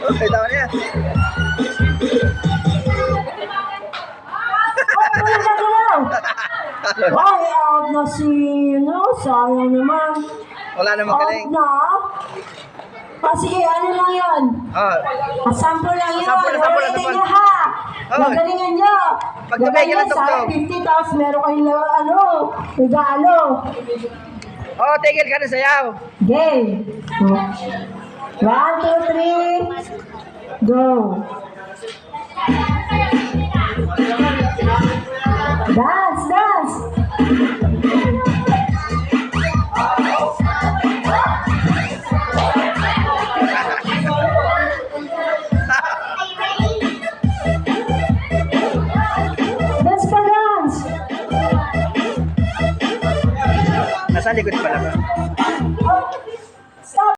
Okay, tama na yan. Ay, out na si, sayang naman. Wala namang galing. Out na. Sige, ano lang yun? Sample lang yun. Sample. Ulitin nyo ha. Magalingan nyo. Pagkabay ka ng tugtog. 50 tapos meron kayong regalo. Tigil ka na sayaw. Game. 1, 2, 3. Go. Dance. Dance pa dance. Nasa likod pala ba?